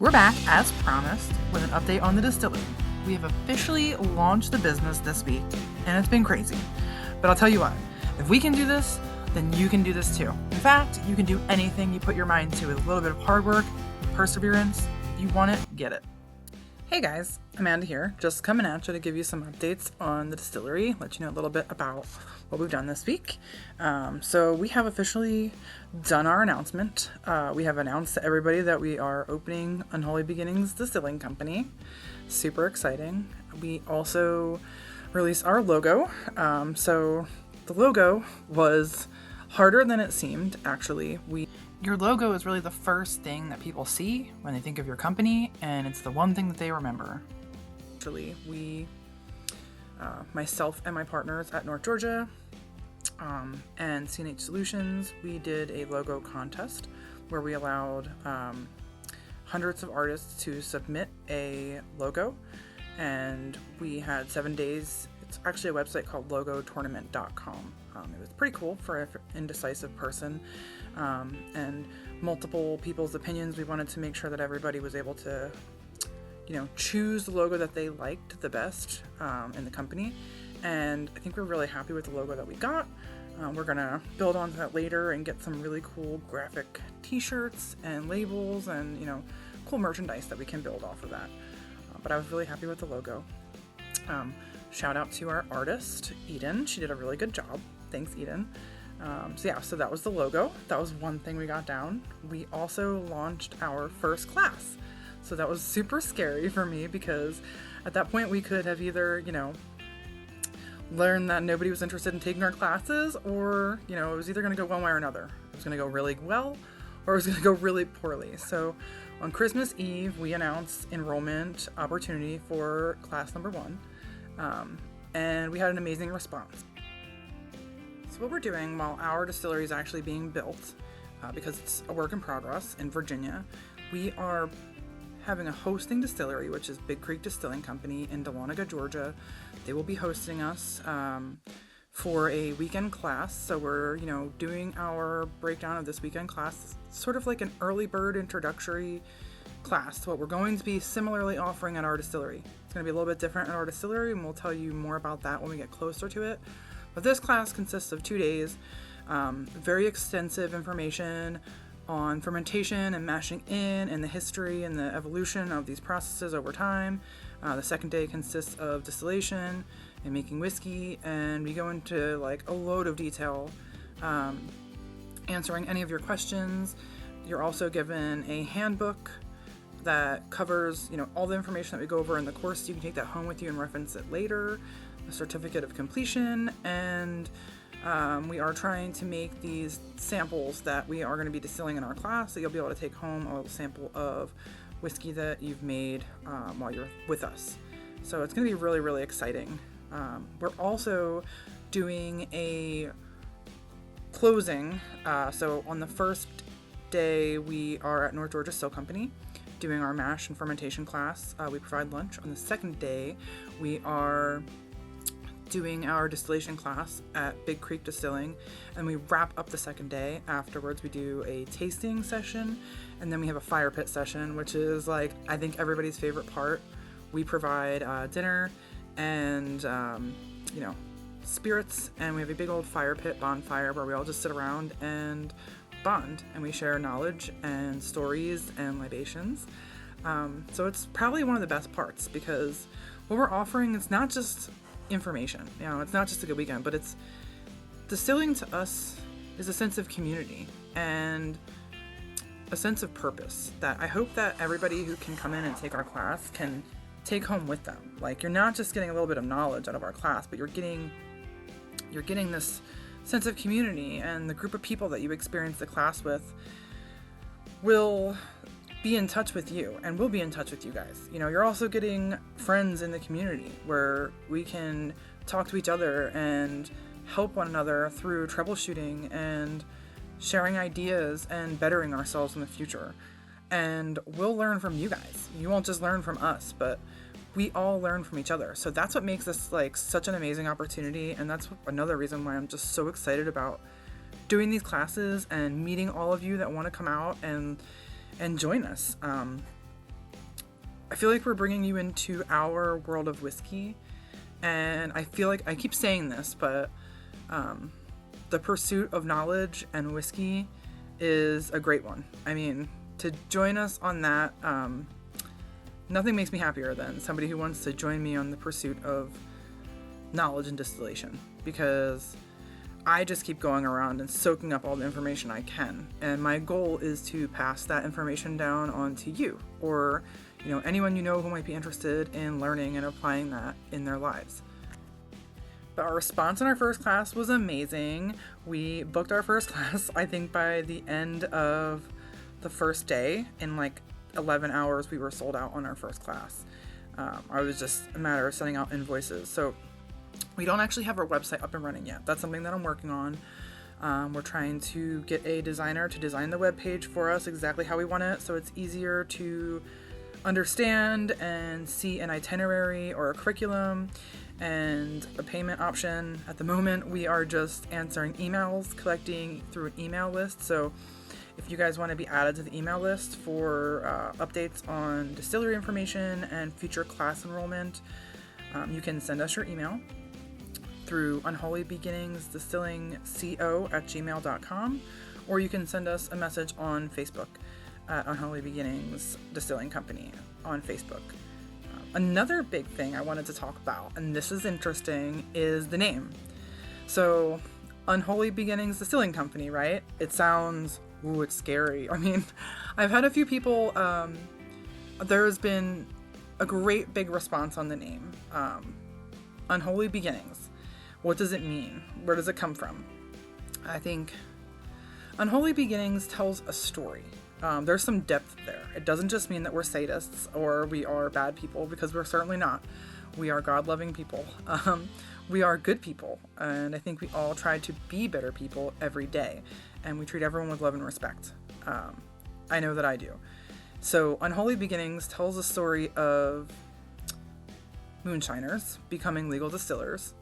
We're back, as promised, with an update on the distillery. We have officially launched the business this week, and it's been crazy. But I'll tell you what, if we can do this, then you can do this too. In fact, you can do anything you put your mind to with a little bit of hard work, perseverance. If you want it, get it. Hey guys, Amanda here, just coming at you to give you some updates on the distillery, let you know a little bit about what we've done this week. So we have officially done our announcement. We have announced to everybody that we are opening Unholy Beginnings Distilling Company. Super exciting. We also released our logo. So the logo was harder than it seemed, actually. Your logo is really the first thing that people see when they think of your company, and it's the one thing that they remember. Actually, myself and my partners at North Georgia and CNH Solutions, we did a logo contest where we allowed hundreds of artists to submit a logo, and we had 7 days. It's actually a website called logotournament.com. It was pretty cool for an indecisive person, and multiple people's opinions. We wanted to make sure that everybody was able to, choose the logo that they liked the best in the company. And I think we're really happy with the logo that we got. We're gonna build on that later and get some really cool graphic t-shirts and labels and, cool merchandise that we can build off of that. But I was really happy with the logo. Shout out to our artist, Eden. She did a really good job. Thanks, Eden. So that was the logo. That was one thing we got down. We also launched our first class. So that was super scary for me because at that point we could have either, learned that nobody was interested in taking our classes, or, it was either going to go one way or another. It was going to go really well or it was going to go really poorly. So on Christmas Eve, we announced enrollment opportunity for class number 1. And we had an amazing response. So what we're doing while our distillery is actually being built, because it's a work in progress in Virginia, we are having a hosting distillery, which is Big Creek Distilling Company in Dahlonega, Georgia. They will be hosting us for a weekend class. So we're, doing our breakdown of this weekend class, sort of like an early bird introductory class. What we're going to be similarly offering at our distillery. It's going to be a little bit different at our distillery, and we'll tell you more about that when we get closer to it. But this class consists of 2 days, very extensive information on fermentation and mashing in and the history and the evolution of these processes over time. The second day consists of distillation and making whiskey, and we go into a load of detail, answering any of your questions. You're also given a handbook that covers, all the information that we go over in the course. You can take that home with you and reference it later. A certificate of completion, and we are trying to make these samples that we are going to be distilling in our class, so you'll be able to take home a little sample of whiskey that you've made while you're with us. So it's going to be really, really exciting. We're also doing a closing. So on the first day, we are at North Georgia Still Company doing our mash and fermentation class. We provide lunch. On the second day, we are doing our distillation class at Big Creek Distilling, and we wrap up the second day. Afterwards, we do a tasting session, and then we have a fire pit session, which is I think everybody's favorite part. We provide dinner and spirits, and we have a big old fire pit bonfire where we all just sit around and bond, and we share knowledge and stories and libations. So it's probably one of the best parts, because what we're offering is not just information, it's not just a good weekend, but it's distilling to us is a sense of community and a sense of purpose that I hope that everybody who can come in and take our class can take home with them. You're not just getting a little bit of knowledge out of our class, but you're getting this sense of community, and the group of people that you experience the class with will be in touch with you, and we'll be in touch with you guys. You're also getting friends in the community where we can talk to each other and help one another through troubleshooting and sharing ideas and bettering ourselves in the future. And we'll learn from you guys. You won't just learn from us, but we all learn from each other. So that's what makes this such an amazing opportunity, and that's another reason why I'm just so excited about doing these classes and meeting all of you that want to come out and join us. I feel like we're bringing you into our world of whiskey, and I feel like I keep saying this, but the pursuit of knowledge and whiskey is a great one. I mean, to join us on that, nothing makes me happier than somebody who wants to join me on the pursuit of knowledge and distillation, because I just keep going around and soaking up all the information I can, and my goal is to pass that information down onto you, or anyone who might be interested in learning and applying that in their lives. But our response in our first class was amazing. We booked our first class, I think by the end of the first day. In like 11 hours, we were sold out on our first class. I was just a matter of sending out invoices. So we don't actually have our website up and running yet. That's something that I'm working on. We're trying to get a designer to design the web page for us exactly how we want it, so it's easier to understand and see an itinerary or a curriculum and a payment option. At the moment, we are just answering emails, collecting through an email list. So if you guys want to be added to the email list for updates on distillery information and future class enrollment, you can send us your email through Unholy Beginnings Distilling co@gmail.com, or you can send us a message on Facebook at Unholy Beginnings Distilling Company on Facebook. Another big thing I wanted to talk about, and this is interesting, is the name. So, Unholy Beginnings Distilling Company, right? It sounds, it's scary. I mean, I've had a few people, there's been a great big response on the name. Unholy Beginnings. What does it mean? Where does it come from? I think Unholy Beginnings tells a story. There's some depth there. It doesn't just mean that we're sadists or we are bad people, because we're certainly not. We are God-loving people. We are good people, and I think we all try to be better people every day, and we treat everyone with love and respect. I know that I do. So Unholy Beginnings tells a story of moonshiners becoming legal distillers.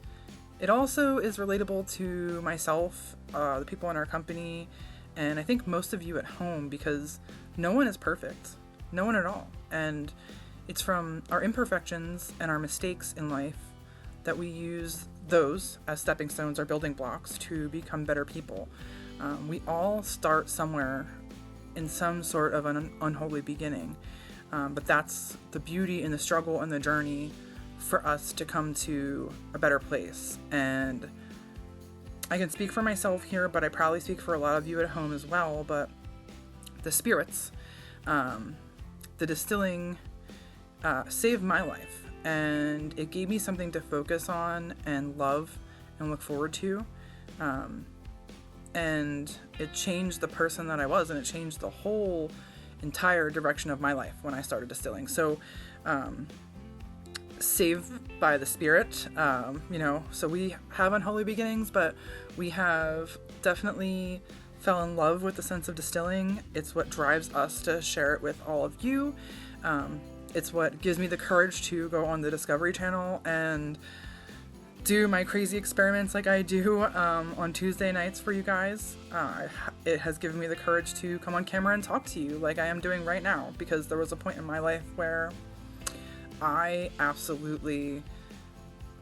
It also is relatable to myself, the people in our company, and I think most of you at home, because no one is perfect. No one at all. And it's from our imperfections and our mistakes in life that we use those as stepping stones or building blocks to become better people. We all start somewhere in some sort of an unholy beginning. But that's the beauty and the struggle and the journey for us to come to a better place. And I can speak for myself here, but I probably speak for a lot of you at home as well. But the spirits, the distilling, saved my life, and it gave me something to focus on and love and look forward to. And it changed the person that I was, and it changed the whole entire direction of my life when I started distilling. So, saved by the spirit, so we have unholy beginnings, but we have definitely fell in love with the sense of distilling. It's what drives us to share it with all of you. It's what gives me the courage to go on the Discovery Channel and do my crazy experiments like I do on Tuesday nights for you guys. It has given me the courage to come on camera and talk to you like I am doing right now, because there was a point in my life where I absolutely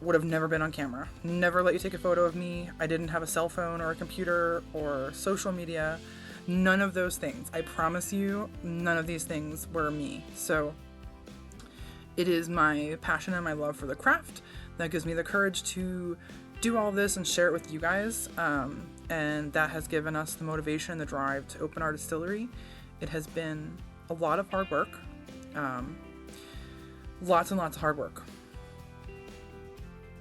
would have never been on camera. Never let you take a photo of me. I didn't have a cell phone or a computer or social media. None of those things. I promise you, none of these things were me. So it is my passion and my love for the craft that gives me the courage to do all this and share it with you guys. And that has given us the motivation and the drive to open our distillery. It has been a lot of hard work. Lots and lots of hard work.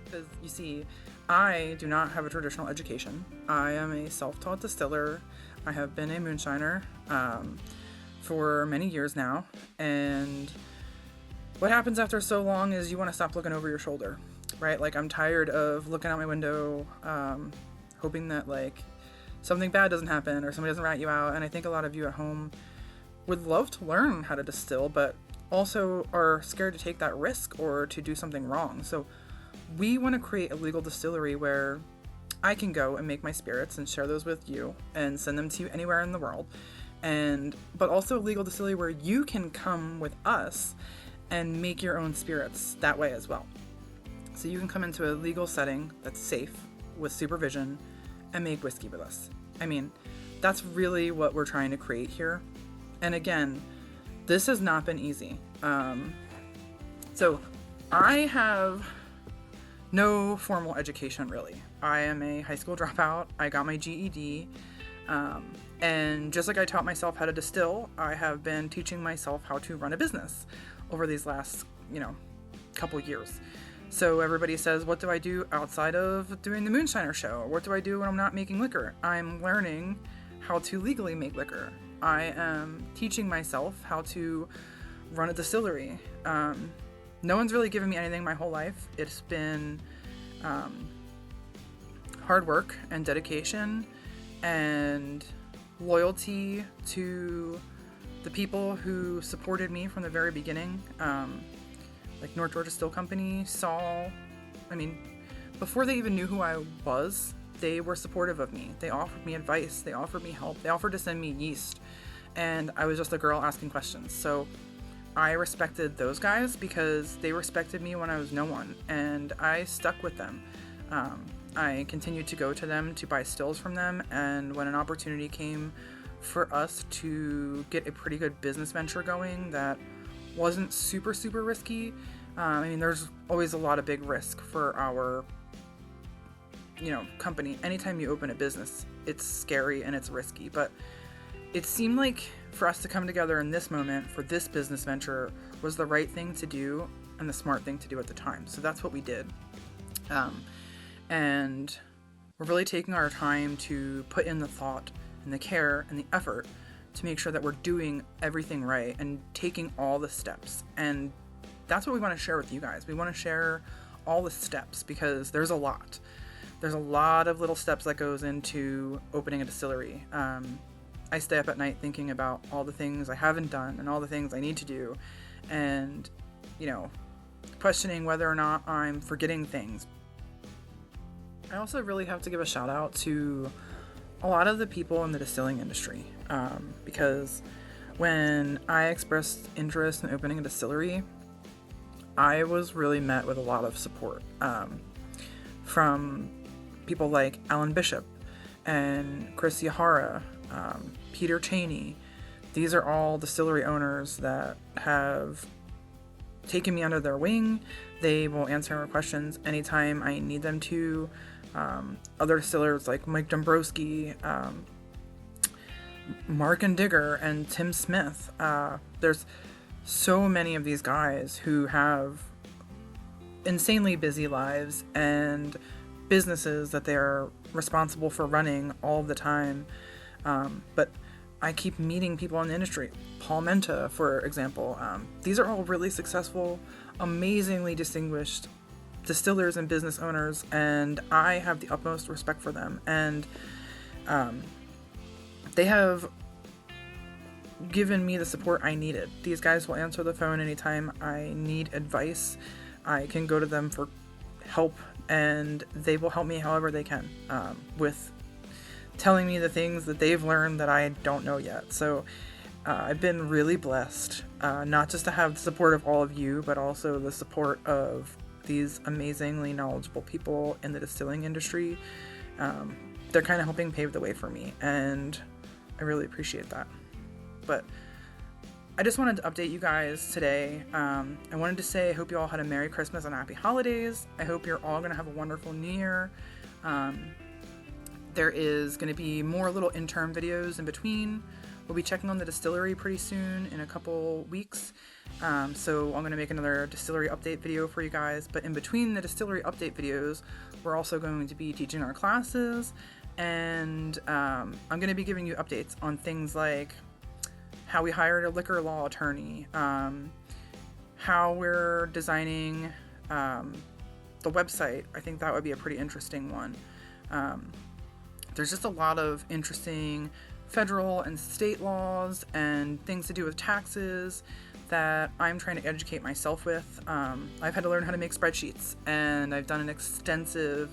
Because you see, I do not have a traditional education. I am a self-taught distiller. I have been a moonshiner for many years now. And what happens after so long is you want to stop looking over your shoulder, right? Like, I'm tired of looking out my window, hoping that like something bad doesn't happen or somebody doesn't rat you out. And I think a lot of you at home would love to learn how to distill, but also are scared to take that risk or to do something wrong. So we want to create a legal distillery where I can go and make my spirits and share those with you and send them to you anywhere in the world. But also a legal distillery where you can come with us and make your own spirits that way as well. So you can come into a legal setting that's safe with supervision and make whiskey with us. I mean, that's really what we're trying to create here. And again, this has not been easy. So I have no formal education, really. I am a high school dropout. I got my GED. And just like I taught myself how to distill, I have been teaching myself how to run a business over these last, couple years. So everybody says, what do I do outside of doing the moonshiner show? What do I do when I'm not making liquor? I'm learning how to legally make liquor. I am teaching myself how to run a distillery. No one's really given me anything my whole life. It's been hard work and dedication and loyalty to the people who supported me from the very beginning. Like North Georgia Still Company, Saul. I mean, before they even knew who I was, they were supportive of me. They offered me advice. They offered me help. They offered to send me yeast. And I was just a girl asking questions. So I respected those guys because they respected me when I was no one. And I stuck with them. I continued to go to them to buy stills from them. And when an opportunity came for us to get a pretty good business venture going that wasn't super, super risky. There's always a lot of big risk for our, company. Anytime you open a business, it's scary and it's risky. But it seemed like for us to come together in this moment for this business venture was the right thing to do and the smart thing to do at the time. So that's what we did. And we're really taking our time to put in the thought and the care and the effort to make sure that we're doing everything right and taking all the steps. And that's what we want to share with you guys. We want to share all the steps because there's a lot. There's a lot of little steps that goes into opening a distillery. I stay up at night thinking about all the things I haven't done and all the things I need to do and, questioning whether or not I'm forgetting things. I also really have to give a shout out to a lot of the people in the distilling industry, because when I expressed interest in opening a distillery, I was really met with a lot of support from people like Alan Bishop and Chris Yahara, Peter Cheney. These are all distillery owners that have taken me under their wing. They will answer questions anytime I need them to. Other distillers like Mike Dombrowski, Mark and Digger, and Tim Smith. There's so many of these guys who have insanely busy lives and businesses that they are responsible for running all the time. But I keep meeting people in the industry. Paul Menta, for example. These are all really successful, amazingly distinguished distillers and business owners, and I have the utmost respect for them. And they have given me the support I needed. These guys will answer the phone anytime I need advice. I can go to them for help, and they will help me however they can with telling me the things that they've learned that I don't know yet. So I've been really blessed, not just to have the support of all of you, but also the support of these amazingly knowledgeable people in the distilling industry. They're kind of helping pave the way for me, and I really appreciate that. But I just wanted to update you guys today. I wanted to say I hope you all had a Merry Christmas and Happy Holidays. I hope you're all going to have a wonderful New Year. There is going to be more little interim videos in between. We'll be checking on the distillery pretty soon in a couple weeks. So I'm going to make another distillery update video for you guys. But in between the distillery update videos, we're also going to be teaching our classes. And I'm going to be giving you updates on things like how we hired a liquor law attorney, how we're designing the website. I think that would be a pretty interesting one. There's just a lot of interesting federal and state laws and things to do with taxes that I'm trying to educate myself with. I've had to learn how to make spreadsheets, and I've done an extensive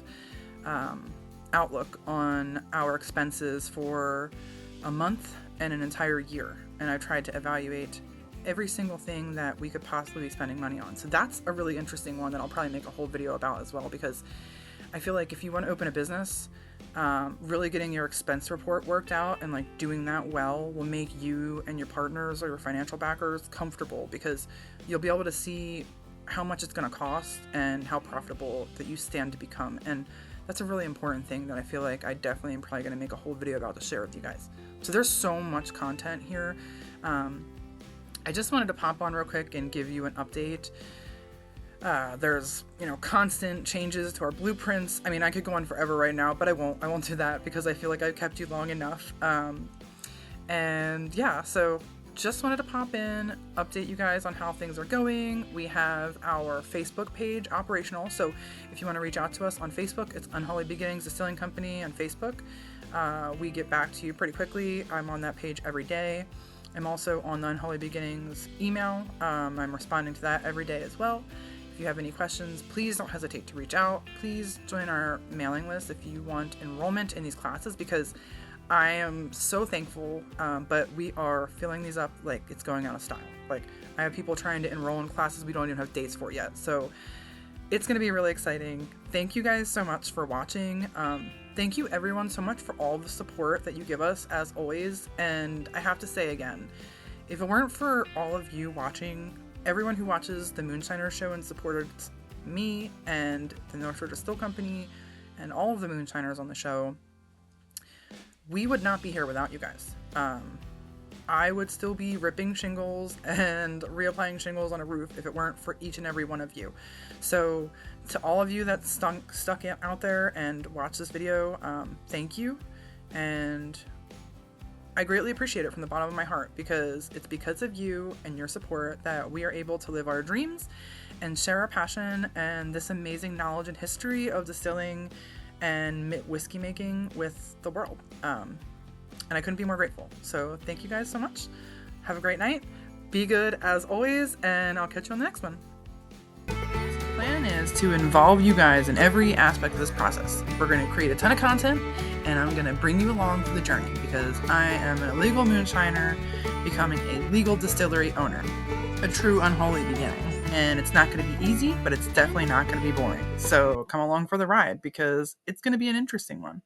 outlook on our expenses for a month and an entire year. And I've tried to evaluate every single thing that we could possibly be spending money on. So that's a really interesting one that I'll probably make a whole video about as well, because I feel like if you want to open a business, really getting your expense report worked out and like doing that well will make you and your partners or your financial backers comfortable, because you'll be able to see how much it's going to cost and how profitable that you stand to become. And that's a really important thing that I feel like I definitely am probably going to make a whole video about to share with you guys. So there's so much content here. I just wanted to pop on real quick and give you an update. There's, constant changes to our blueprints. I mean, I could go on forever right now, but I won't do that because I feel like I've kept you long enough. And yeah, so just wanted to pop in, update you guys on how things are going. We have our Facebook page operational. So if you want to reach out to us on Facebook, it's Unholy Beginnings Distilling Company on Facebook. We get back to you pretty quickly. I'm on that page every day. I'm also on the Unholy Beginnings email. I'm responding to that every day as well. If you have any questions, please don't hesitate to reach out. Please join our mailing list if you want enrollment in these classes, because I am so thankful, but we are filling these up like it's going out of style. Like, I have people trying to enroll in classes we don't even have dates for yet. So it's going to be really exciting. Thank you guys so much for watching. Thank you everyone so much for all the support that you give us, as always. And I have to say again, if it weren't for all of you watching, everyone who watches the Moonshiners show and supported me and the North Shore Distill Company and all of the Moonshiners on the show, we would not be here without you guys. I would still be ripping shingles and reapplying shingles on a roof if it weren't for each and every one of you. So to all of you that stuck out there and watched this video, thank you. And I greatly appreciate it from the bottom of my heart, because it's because of you and your support that we are able to live our dreams and share our passion and this amazing knowledge and history of distilling and whiskey making with the world. And I couldn't be more grateful. So thank you guys so much. Have a great night. Be good as always, and I'll catch you on the next one. The plan is to involve you guys in every aspect of this process. We're going to create a ton of content, and I'm going to bring you along for the journey, because I am a legal moonshiner becoming a legal distillery owner. A true unholy beginning. And it's not going to be easy, but it's definitely not going to be boring. So come along for the ride, because it's going to be an interesting one.